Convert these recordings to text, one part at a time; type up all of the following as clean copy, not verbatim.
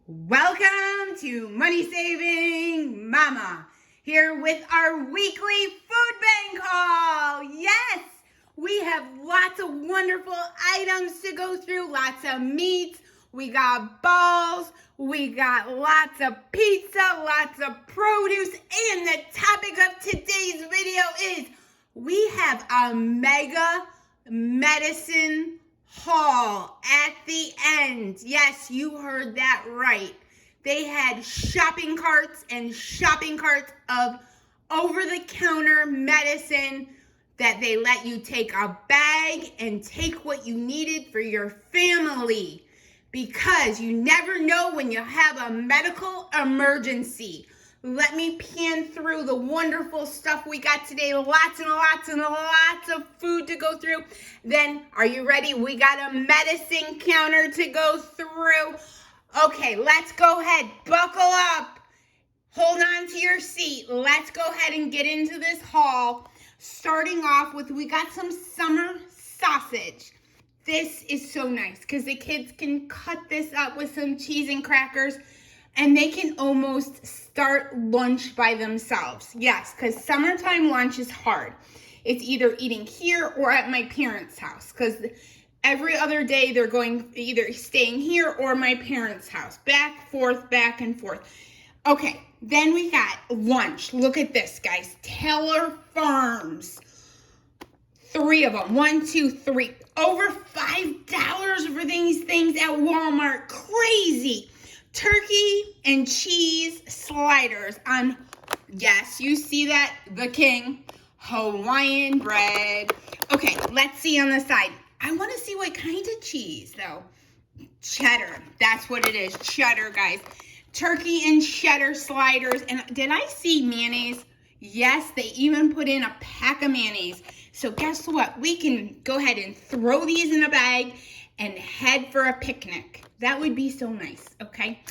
Welcome to Money Saving Mama, here with our weekly food bank haul. Yes, we have lots of wonderful items to go through, lots of meats, we got balls, we got lots of pizza, lots of produce, and the topic of today's video is we have a mega medicine haul at the end. Yes, you heard that right. They had shopping carts and shopping carts of over-the-counter medicine that they let you take a bag and take what you needed for your family, because you never know when you have a medical emergency. Let me pan through the wonderful stuff we got today. Lots and lots and lots of food to go through. Then, are you ready? We got a medicine counter to go through. Okay, let's go ahead. Buckle up. Hold on to your seat. Let's go ahead and get into this haul. Starting off with, we got some summer sausage. This is so nice because the kids can cut this up with some cheese and crackers, and they can almost start lunch by themselves. Yes, because summertime lunch is hard. It's either eating here or at my parents' house, because every other day they're going either staying here or my parents' house. Back and forth. Okay, then we got lunch. Look at this, guys. Taylor Farms. 3 of them. 1, 2, 3. Over $5 for these things at Walmart. Crazy. Turkey and cheese sliders on, yes, you see that, the king, Hawaiian bread. Okay, let's see on the side. I want to see what kind of cheese, though. Cheddar, that's what it is, cheddar, guys. Turkey and cheddar sliders. And did I see mayonnaise? Yes, they even put in a pack of mayonnaise. So guess what? We can go ahead and throw these in a bag and head for a picnic. That would be so nice, okay?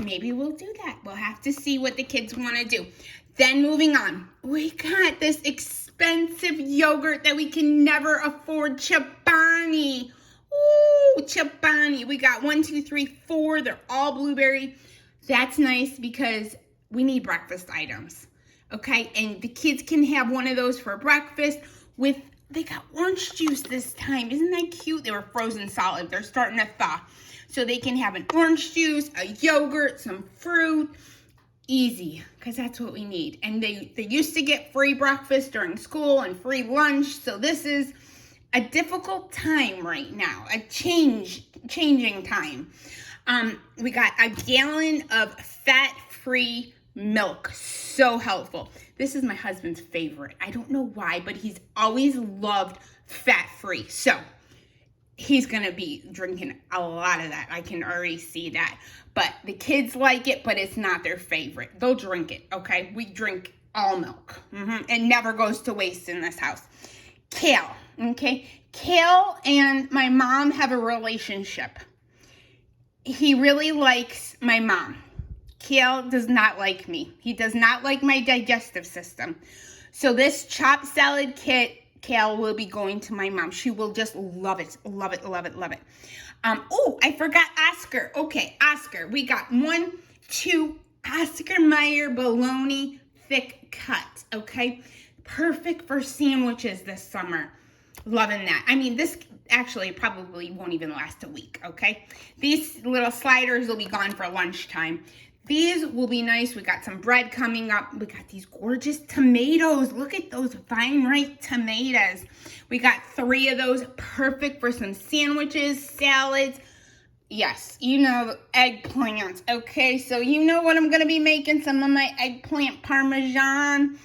Maybe we'll do that. We'll have to see what the kids want to do. Then moving on, we got this expensive yogurt that we can never afford, Chobani. Ooh, Chobani. We got 1, 2, 3, 4. They're all blueberry. That's nice because we need breakfast items, okay? And the kids can have one of those for breakfast with, they got orange juice this time. Isn't that cute? They were frozen solid. They're starting to thaw. So they can have an orange juice, a yogurt, some fruit. Easy, because that's what we need. And they used to get free breakfast during school and free lunch. So this is a difficult time right now, a changing time. We got a gallon of fat-free milk. So helpful. This is my husband's favorite. I don't know why, but he's always loved fat-free. So he's going to be drinking a lot of that. I can already see that. But the kids like it, but it's not their favorite. They'll drink it, okay? We drink all milk. It never goes to waste in this house. Kale, okay? Kale and my mom have a relationship. He really likes my mom. Kale does not like me. He does not like my digestive system. So this chopped salad kit, Kale will be going to my mom. She will just love it, love it, love it, love it. Oh, I forgot Oscar. Okay, Oscar. We got 1, 2 Oscar Mayer bologna thick cut, okay? Perfect for sandwiches this summer. Loving that. I mean, this actually probably won't even last a week, okay? These little sliders will be gone for lunchtime. These will be nice. We got some bread coming up. We got these gorgeous tomatoes. Look at those fine ripe tomatoes. We got 3 of those, perfect for some sandwiches, salads. Yes, you know, eggplants. Okay, so you know what I'm going to be making, some of my eggplant parmesan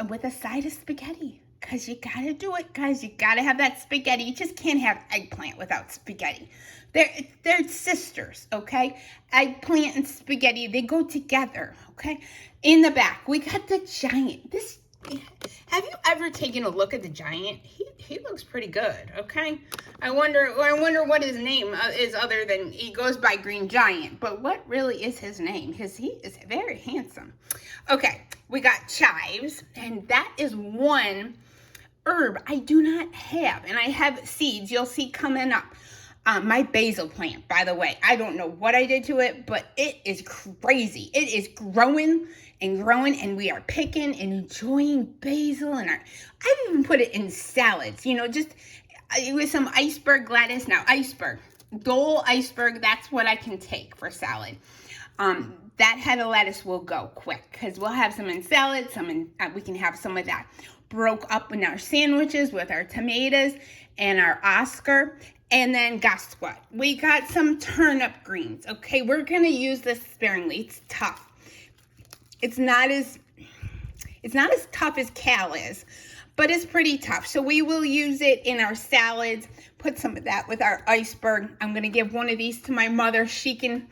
with a side of spaghetti. Because you got to do it, guys. You got to have that spaghetti. You just can't have eggplant without spaghetti. They're sisters, okay? Eggplant and spaghetti, they go together, okay? In the back, we got the giant. Have you ever taken a look at the giant? He looks pretty good, okay? I wonder what his name is, other than he goes by Green Giant. But what really is his name? Because he is very handsome. Okay, we got chives, and that is one herb I do not have, and I have seeds you'll see coming up. My basil plant, by the way, I don't know what I did to it, but it is crazy. It is growing and growing, and we are picking and enjoying basil. And I've even put it in salads, just with some iceberg lettuce. Now, Dole iceberg, that's what I can take for salad. That head of lettuce will go quick because we'll have some in salad, we can have some of that broke up in our sandwiches with our tomatoes and our Oscar. And then guess what? We got some turnip greens. Okay, we're gonna use this sparingly. It's tough. It's not as tough as kale is, but it's pretty tough. So we will use it in our salads. Put some of that with our iceberg. I'm gonna give one of these to my mother. She can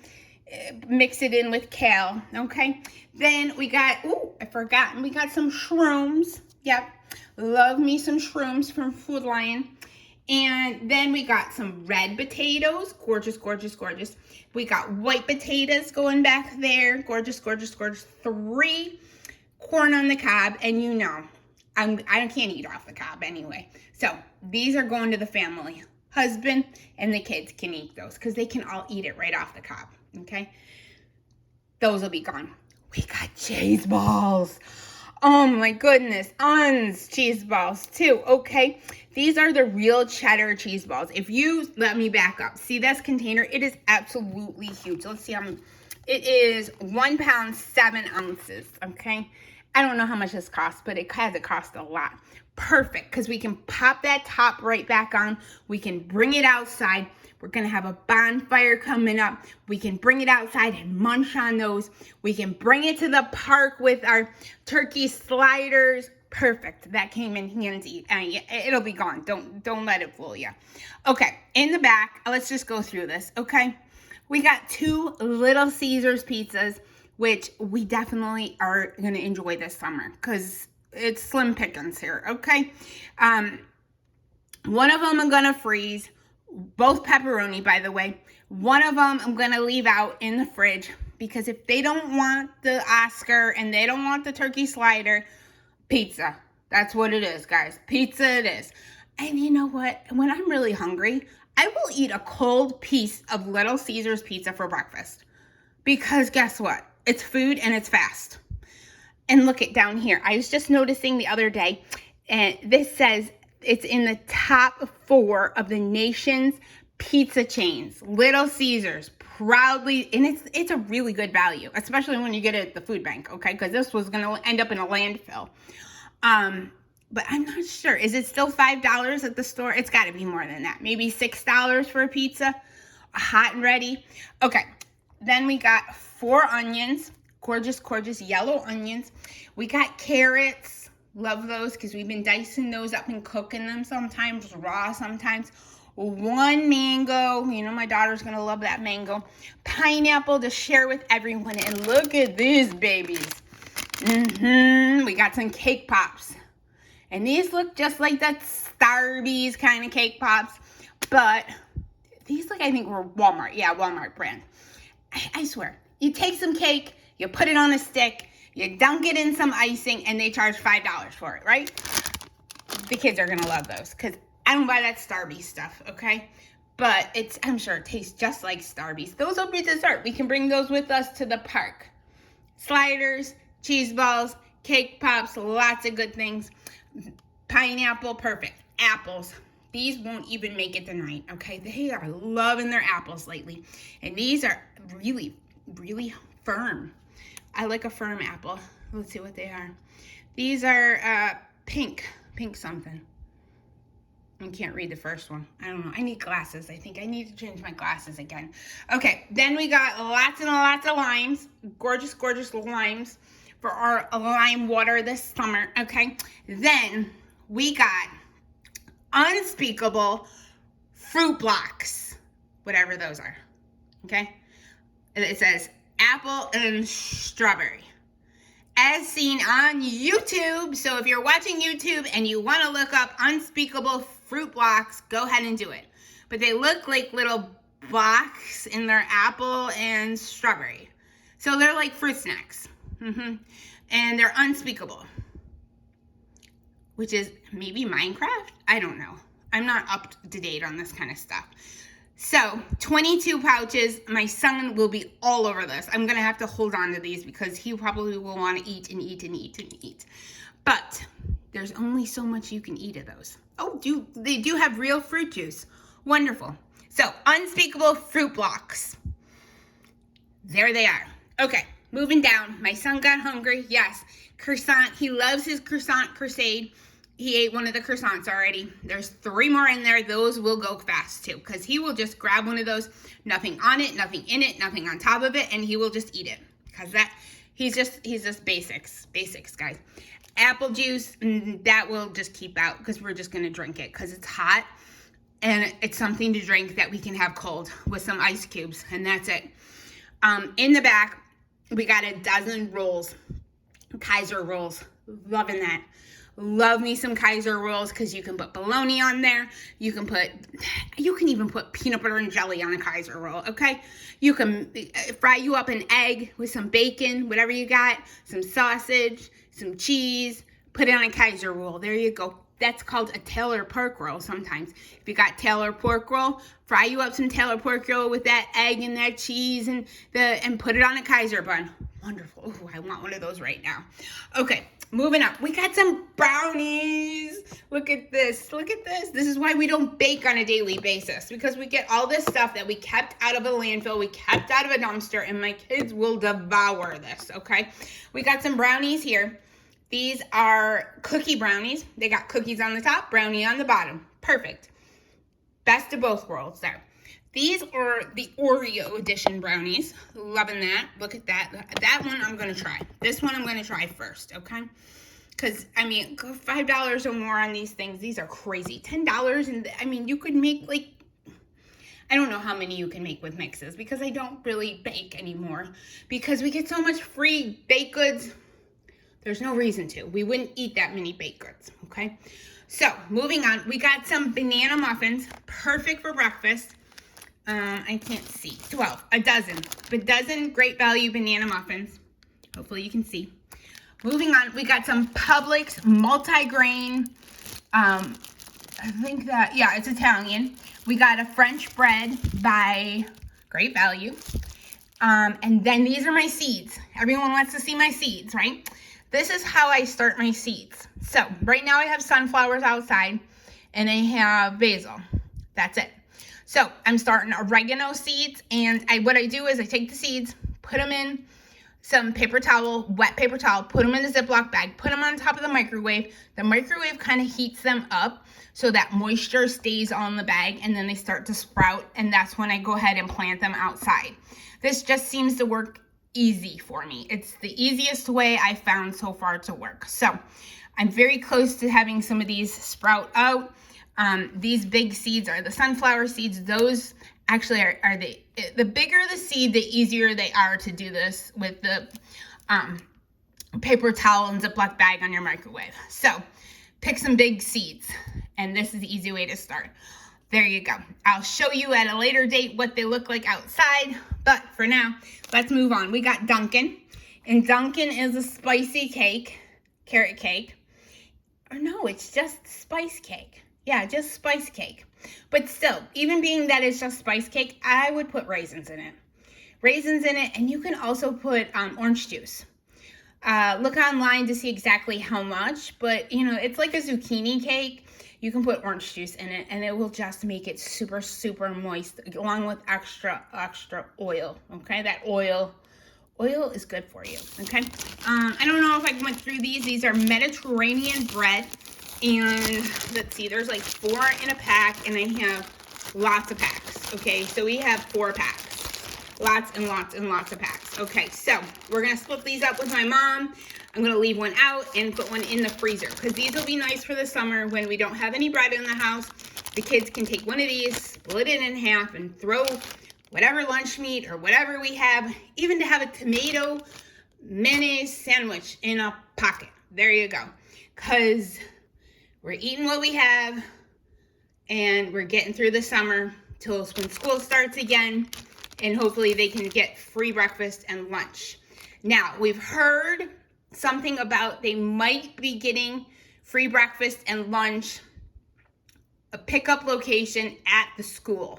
mix it in with kale. Okay. Then we got, I forgot. We got some shrooms. Yep. Love me some shrooms from Food Lion. And then we got some red potatoes. Gorgeous, gorgeous, gorgeous. We got white potatoes going back there. Gorgeous, gorgeous, gorgeous. 3 corn on the cob. And I can't eat off the cob anyway. So these are going to the family. Husband and the kids can eat those because they can all eat it right off the cob. Okay. Those will be gone. We got cheese balls. Oh my goodness. Cheese balls too. Okay. These are the real cheddar cheese balls. If you let me back up, see this container? It is absolutely huge. Let's see it is 1 pound, 7 ounces. Okay. I don't know how much this costs, but it cost a lot. Perfect. Because we can pop that top right back on. We can bring it outside. We're going to have a bonfire coming up. We can bring it outside and munch on those. We can bring it to the park with our turkey sliders. Perfect. That came in handy. It'll be gone. Don't let it fool you. Okay. In the back, let's just go through this. Okay. We got 2 Little Caesars pizzas, which we definitely are going to enjoy this summer because it's slim pickings here. Okay. One of them I'm going to freeze. Both pepperoni, by the way. One of them I'm going to leave out in the fridge because if they don't want the Oscar and they don't want the turkey slider, pizza. That's what it is, guys. Pizza it is. And you know what? When I'm really hungry, I will eat a cold piece of Little Caesars pizza for breakfast. Because guess what? It's food and it's fast. And look it down here. I was just noticing the other day, and this says it's in the top 4 of the nation's pizza chains. Little Caesars, proudly, and it's a really good value, especially when you get it at the food bank, okay? Because this was going to end up in a landfill. But I'm not sure. Is it still $5 at the store? It's got to be more than that. Maybe $6 for a pizza, hot and ready. Okay, then we got 4 onions, gorgeous, gorgeous yellow onions. We got carrots. Love those because we've been dicing those up and cooking them sometimes, raw sometimes. 1 mango. My daughter's going to love that mango. Pineapple to share with everyone. And look at these babies. We got some cake pops. And these look just like that Starbucks kind of cake pops. But these look, I think, were Walmart. Yeah, Walmart brand. I swear. You take some cake, you put it on a stick, you dunk it in some icing, and they charge $5 for it, right? The kids are going to love those because I don't buy that Starbucks stuff, okay? But I'm sure it tastes just like Starbucks. Those will be dessert. We can bring those with us to the park. Sliders, cheese balls, cake pops, lots of good things. Pineapple, perfect. Apples. These won't even make it tonight, okay? They are loving their apples lately. And these are really, really firm. I like a firm apple. Let's see what they are. These are pink something. I can't read the first one. I don't know. I need glasses. I think I need to change my glasses again. Okay, then we got lots and lots of limes. Gorgeous, gorgeous limes for our lime water this summer, okay? Then we got unspeakable fruit blocks, whatever those are, okay? It says apple and strawberry, as seen on YouTube. So if you're watching YouTube and you want to look up unspeakable fruit blocks, go ahead and do it. But they look like little blocks in their apple and strawberry. So they're like fruit snacks. And they're unspeakable, which is maybe Minecraft. I don't know. I'm not up to date on this kind of stuff. So 22 pouches. My son will be all over this. I'm going to have to hold on to these because he probably will want to eat and eat and eat and eat. But there's only so much you can eat of those. Oh, they do have real fruit juice. Wonderful. So unspeakable fruit blocks. There they are. Okay, moving down. My son got hungry. Yes, croissant. He loves his croissant crusade. He ate one of the croissants already. There's 3 more in there. Those will go fast too because he will just grab one of those. Nothing on it, nothing in it, nothing on top of it, and he will just eat it because he's just basics, guys. Apple juice, that will just keep out because we're just going to drink it because it's hot and it's something to drink that we can have cold with some ice cubes, and that's it. In the back, we got a dozen rolls, Kaiser rolls. Loving that. Love me some Kaiser rolls because you can put bologna on there. You can even put peanut butter and jelly on a Kaiser roll, okay? You can fry you up an egg with some bacon, whatever you got, some sausage, some cheese, put it on a Kaiser roll. There you go. That's called a Taylor pork roll sometimes. If you got Taylor pork roll, fry you up some Taylor pork roll with that egg and that cheese and put it on a Kaiser bun. Wonderful. Ooh, I want one of those right now. Okay, moving up. We got some brownies. Look at this. Look at this. This is why we don't bake on a daily basis, because we get all this stuff that we kept out of a landfill, we kept out of a dumpster, and my kids will devour this, okay? We got some brownies here. These are cookie brownies. They got cookies on the top, brownie on the bottom. Perfect. Best of both worlds there. These are the Oreo edition brownies. Loving that. Look at that. That one I'm going to try. This one I'm going to try first, okay? Because, I mean, $5 or more on these things. These are crazy. $10, and I mean, you could make, like, I don't know how many you can make with mixes because I don't really bake anymore because we get so much free baked goods. There's no reason to. We wouldn't eat that many baked goods, okay? So, moving on. We got some banana muffins. Perfect for breakfast. I can't see. 12. A dozen great value banana muffins. Hopefully you can see. Moving on. We got some Publix multigrain. I think that, yeah, it's Italian. We got a French bread by Great Value. And then these are my seeds. Everyone wants to see my seeds, right? This is how I start my seeds. So right now I have sunflowers outside and I have basil. That's it. So I'm starting oregano seeds, and what I do is I take the seeds, put them in some paper towel, wet paper towel, put them in a Ziploc bag, put them on top of the microwave. The microwave kind of heats them up so that moisture stays on the bag, and then they start to sprout, and that's when I go ahead and plant them outside. This just seems to work easy for me. It's the easiest way I found so far to work. So I'm very close to having some of these sprout out. These big seeds are the sunflower seeds. Those actually are the bigger the seed, the easier they are to do this with the paper towel and Ziploc bag on your microwave. So pick some big seeds, and this is the easy way to start. There you go. I'll show you at a later date what they look like outside, but for now, let's move on. We got Dunkin', and Dunkin' is a spicy cake, carrot cake. Or no, it's just spice cake. Yeah, just spice cake. But still, even being that it's just spice cake, I would put raisins in it. Raisins in it, and you can also put orange juice. Look online to see exactly how much, but you know, it's like a zucchini cake. You can put orange juice in it, and it will just make it super, super moist, along with extra oil, okay? That oil is good for you, okay? I don't know if I went through these. These are Mediterranean bread, and let's see, there's like 4 in a pack, and I have lots of packs, okay? So we have 4 packs, lots and lots and lots of packs. Okay, so we're gonna split these up with my mom. I'm going to leave one out and put one in the freezer because these will be nice for the summer when we don't have any bread in the house. The kids can take one of these, split it in half, and throw whatever lunch meat or whatever we have, even to have a tomato mayonnaise sandwich in a pocket. There you go. Because we're eating what we have and we're getting through the summer till when school starts again, and hopefully they can get free breakfast and lunch. Now, we've heard something about they might be getting free breakfast and lunch, a pickup location at the school.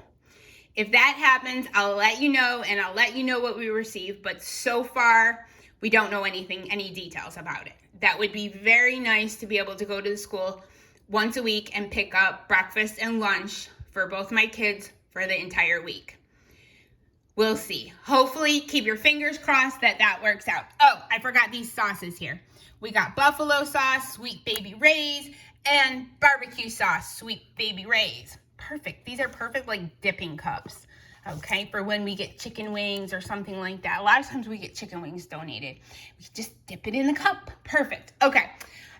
If that happens, I'll let you know, and I'll let you know what we receive. But so far, we don't know any details about it. That would be very nice to be able to go to the school once a week and pick up breakfast and lunch for both my kids for the entire week. We'll see. Hopefully, keep your fingers crossed that works out. Oh, I forgot these sauces here. We got buffalo sauce, Sweet Baby Ray's, and barbecue sauce, Sweet Baby Ray's. Perfect. These are perfect like dipping cups, okay, for when we get chicken wings or something like that. A lot of times we get chicken wings donated. We just dip it in the cup. Perfect. Okay.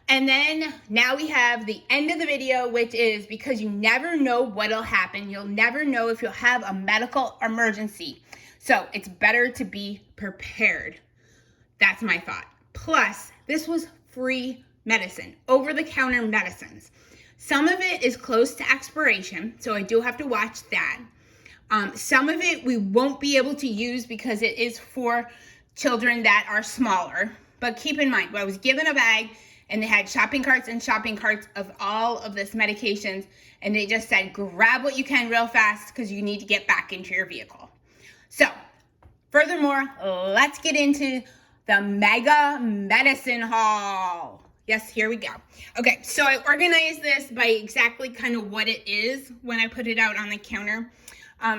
And then now we have the end of the video, which is because you never know what'll happen. You'll never know if you'll have a medical emergency. So it's better to be prepared. That's my thought. Plus, this was free medicine, over-the-counter medicines. Some of it is close to expiration, so I do have to watch that. Some of it we won't be able to use because it is for children that are smaller. But keep in mind, I was given a bag and they had shopping carts of all of this medications, and they just said, grab what you can real fast because you need to get back into your vehicle. So, furthermore, let's get into the mega medicine haul. Yes, here we go. Okay, so I organized this by exactly kind of what it is when I put it out on the counter.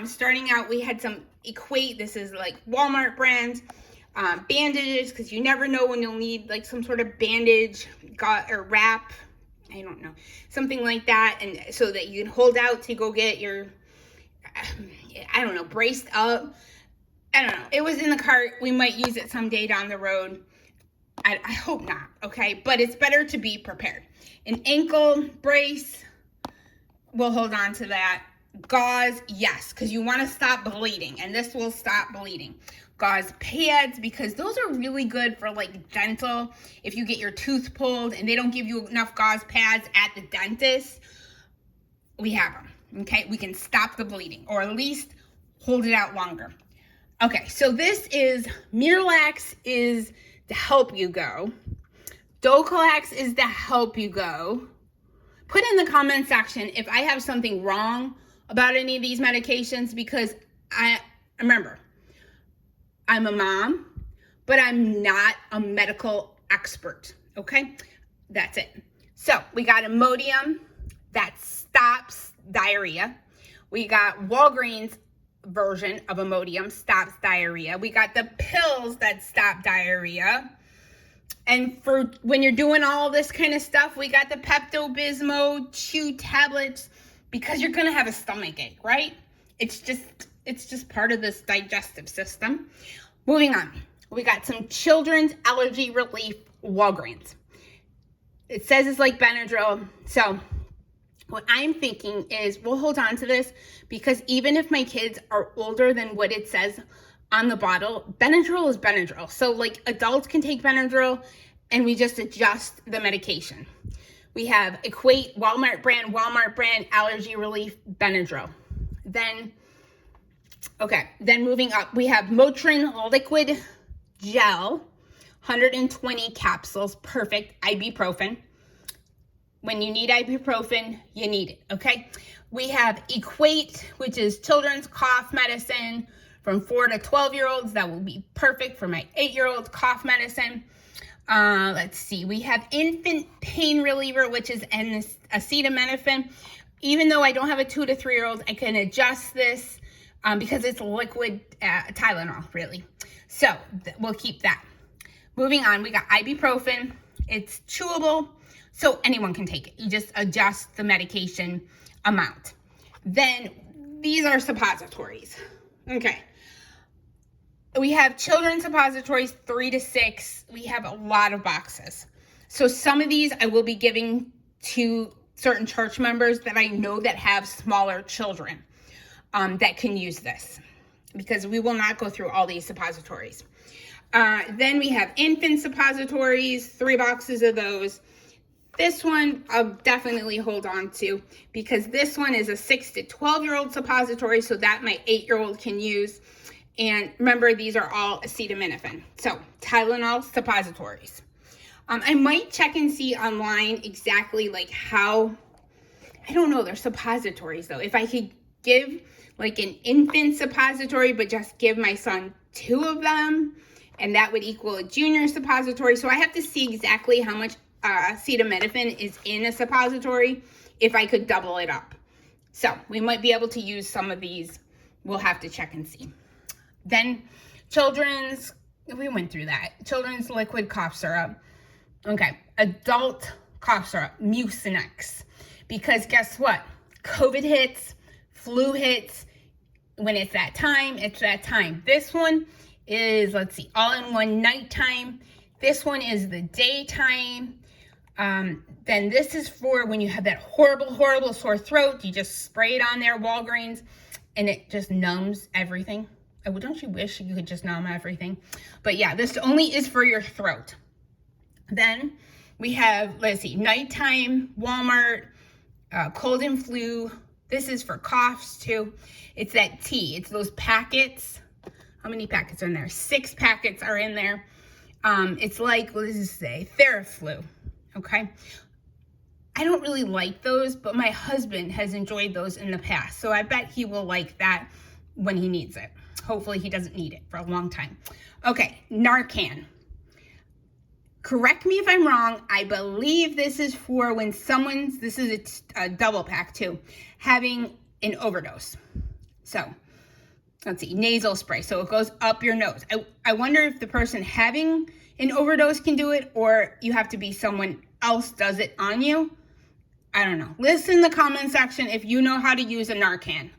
Starting out, we had some Equate. This is like Walmart brand. Bandages, because you never know when you'll need like some sort of bandage or wrap. I don't know. Something like that. And so that you can hold out to go get your, I don't know, braced up. I don't know. It was in the cart. We might use it someday down the road. I hope not, okay? But it's better to be prepared. An ankle brace, we'll hold on to that. Gauze, yes, because you want to stop bleeding, and this will stop bleeding. Gauze pads, because those are really good for like dental. If you get your tooth pulled and they don't give you enough gauze pads at the dentist, we have them, okay? We can stop the bleeding, or at least hold it out longer. Okay, so this is, Miralax is to help you go. Docalax is to help you go. Put in the comment section if I have something wrong about any of these medications, because remember, I'm a mom, but I'm not a medical expert, okay? That's it. So we got Imodium that stops diarrhea. We got Walgreens version of Imodium stops diarrhea. We got the pills that stop diarrhea. And for when you're doing all this kind of stuff, we got the Pepto-Bismol chew tablets, because you're gonna have a stomach ache, right? It's just part of this digestive system. Moving on, we got some children's allergy relief Walgreens. It says it's like Benadryl. So what I'm thinking is we'll hold on to this, because even if my kids are older than what it says on the bottle, Benadryl is Benadryl. So like adults can take Benadryl, and we just adjust the medication. We have Equate, Walmart brand, allergy relief, Benadryl. Then moving up, we have Motrin liquid gel, 120 capsules, perfect, ibuprofen. When you need ibuprofen, you need it, okay? We have Equate, which is children's cough medicine from 4 to 12-year-olds. That will be perfect for my 8-year-old cough medicine. Let's see, we have infant pain reliever, which is an acetaminophen. Even though I don't have a 2 to 3-year-old, I can adjust this because it's liquid Tylenol, really. So we'll keep that. Moving on, we got ibuprofen. It's chewable, so anyone can take it. You just adjust the medication amount. Then these are suppositories. Okay. We have children's suppositories 3 to 6. We have a lot of boxes. So some of these I will be giving to certain church members that I know that have smaller children that can use this, because we will not go through all these suppositories. Then we have infant suppositories, 3 boxes of those. This one I'll definitely hold on to, because this one is a 6 to 12-year-old suppository, so that my 8-year-old can use. And remember, these are all acetaminophen. So Tylenol suppositories. I might check and see online exactly like how, I don't know, they're suppositories though. If I could give like an infant suppository, but just give my son 2 of them, and that would equal a junior suppository. So I have to see exactly how much acetaminophen is in a suppository if I could double it up. So we might be able to use some of these. We'll have to check and see. Then children's, we went through that. Children's liquid cough syrup. Okay, adult cough syrup, Mucinex. Because guess what? COVID hits, flu hits. When it's that time, it's that time. This one is, let's see, all-in-one nighttime. This one is the daytime. Then this is for when you have that horrible, horrible sore throat. You just spray it on there, Walgreens, and it just numbs everything. Oh, don't you wish you could just numb everything? But yeah, this only is for your throat. Then we have, let's see, nighttime, Walmart, cold and flu. This is for coughs too. It's that tea. It's those packets. How many packets are in there? 6 packets are in there. It's like, what does it say? Theraflu. Okay. I don't really like those, but my husband has enjoyed those in the past. So I bet he will like that when he needs it. Hopefully he doesn't need it for a long time. Okay, Narcan. Correct me if I'm wrong. I believe this is for when someone's, this is a double pack too, having an overdose. So let's see, nasal spray. So it goes up your nose. I wonder if the person having an overdose can do it, or you have to be someone else does it on you. I don't know. List in the comment section if you know how to use a Narcan,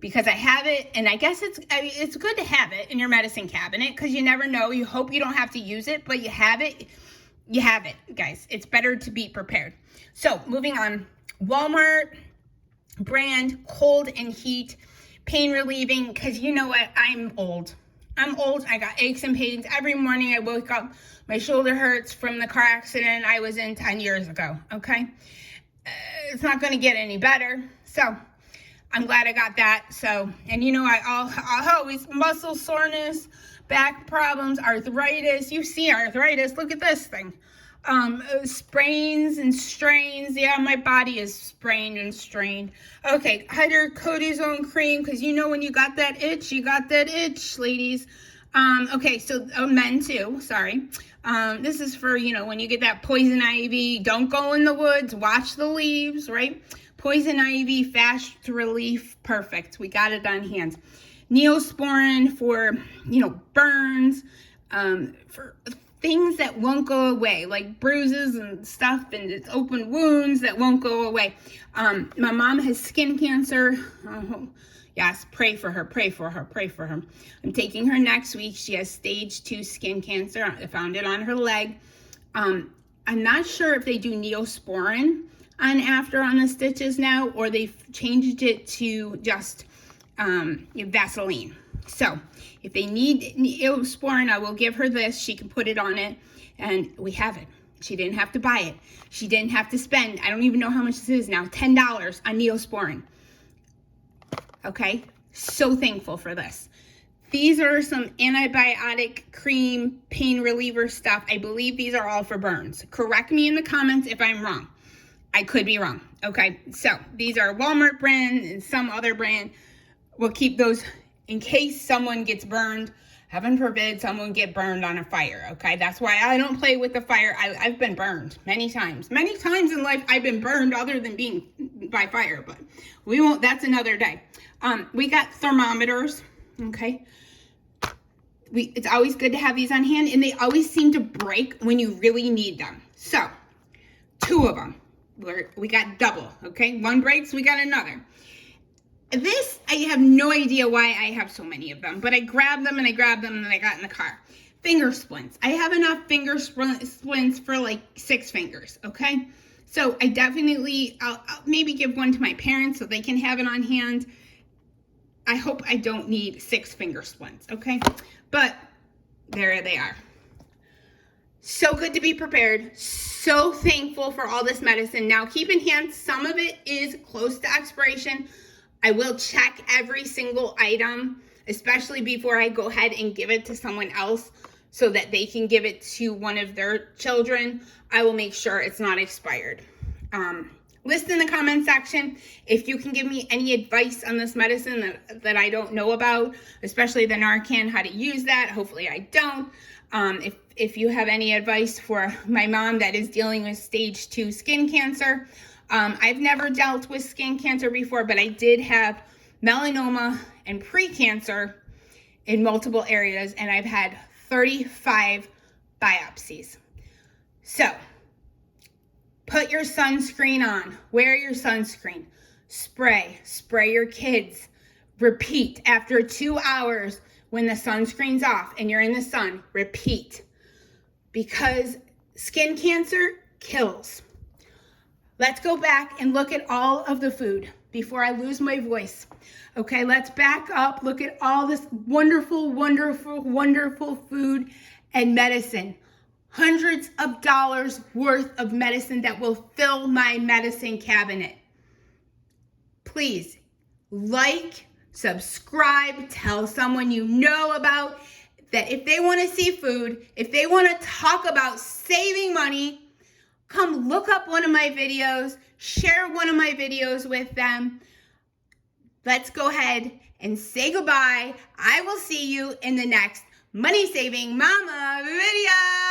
because I have it, and I guess it's good to have it in your medicine cabinet, because you never know. You hope you don't have to use it, but you have it. You have it, guys. It's better to be prepared. So moving on, Walmart brand cold and heat pain relieving, because you know what? I'm old. I got aches and pains every morning. I wake up, my shoulder hurts from the car accident I was in 10 years ago. Okay, it's not going to get any better. So I'm glad I got that. So, and you know, I always muscle soreness, back problems, arthritis. You see arthritis. Look at this thing. Sprains and strains. Yeah, my body is sprained and strained. Okay, hydrocortisone cream, because you know when you got that itch, ladies. Okay, so men too, sorry. This is for, you know, when you get that poison ivy, don't go in the woods, watch the leaves, right? Poison ivy, fast relief, perfect. We got it on hand. Neosporin for, you know, burns, for things that won't go away, like bruises and stuff, and it's open wounds that won't go away. My mom has skin cancer. Yes, pray for her, pray for her, pray for her. I'm taking her next week. She has stage 2 skin cancer. I found it on her leg. I'm not sure if they do Neosporin on the stitches now, or they've changed it to just Vaseline. So if they need Neosporin, I will give her this. She can put it on it, and we have it. She didn't have to buy it. She didn't have to spend, I don't even know how much this is now, $10 on Neosporin. Okay, so thankful for this. These are some antibiotic cream, pain reliever stuff. I believe these are all for burns. Correct me in the comments if I'm wrong. I could be wrong. Okay, so these are Walmart brand and some other brand. We'll keep those in case someone gets burned. Heaven forbid someone get burned on a fire, okay? That's why I don't play with the fire. I've been burned many times. Many times in life I've been burned other than being by fire, but we won't, that's another day. We got thermometers, okay? It's always good to have these on hand, and they always seem to break when you really need them. So, 2 of them. We got double, okay? 1 breaks, we got another. This, I have no idea why I have so many of them, but I grabbed them and I got in the car. Finger splints. I have enough finger splints for like 6 fingers, okay? So I definitely, I'll maybe give one to my parents so they can have it on hand. I hope I don't need 6 finger splints, okay? But there they are. So good to be prepared. So thankful for all this medicine. Now keep in hand, some of it is close to expiration. I will check every single item, especially before I go ahead and give it to someone else so that they can give it to one of their children. I will make sure it's not expired. List in the comment section if you can give me any advice on this medicine that I don't know about, especially the Narcan, how to use that. Hopefully I don't. If you have any advice for my mom that is dealing with stage 2 skin cancer. I've never dealt with skin cancer before, but I did have melanoma and pre-cancer in multiple areas, and I've had 35 biopsies. So, put your sunscreen on. Wear your sunscreen. Spray your kids. Repeat after 2 hours when the sunscreen's off and you're in the sun. Repeat. Because skin cancer kills. Let's go back and look at all of the food before I lose my voice. Okay, let's back up. Look at all this wonderful, wonderful, wonderful food and medicine. Hundreds of dollars worth of medicine that will fill my medicine cabinet. Please like, subscribe, tell someone you know about that if they want to see food, if they want to talk about saving money, come look up one of my videos, share one of my videos with them. Let's go ahead and say goodbye. I will see you in the next Money Saving Mama video.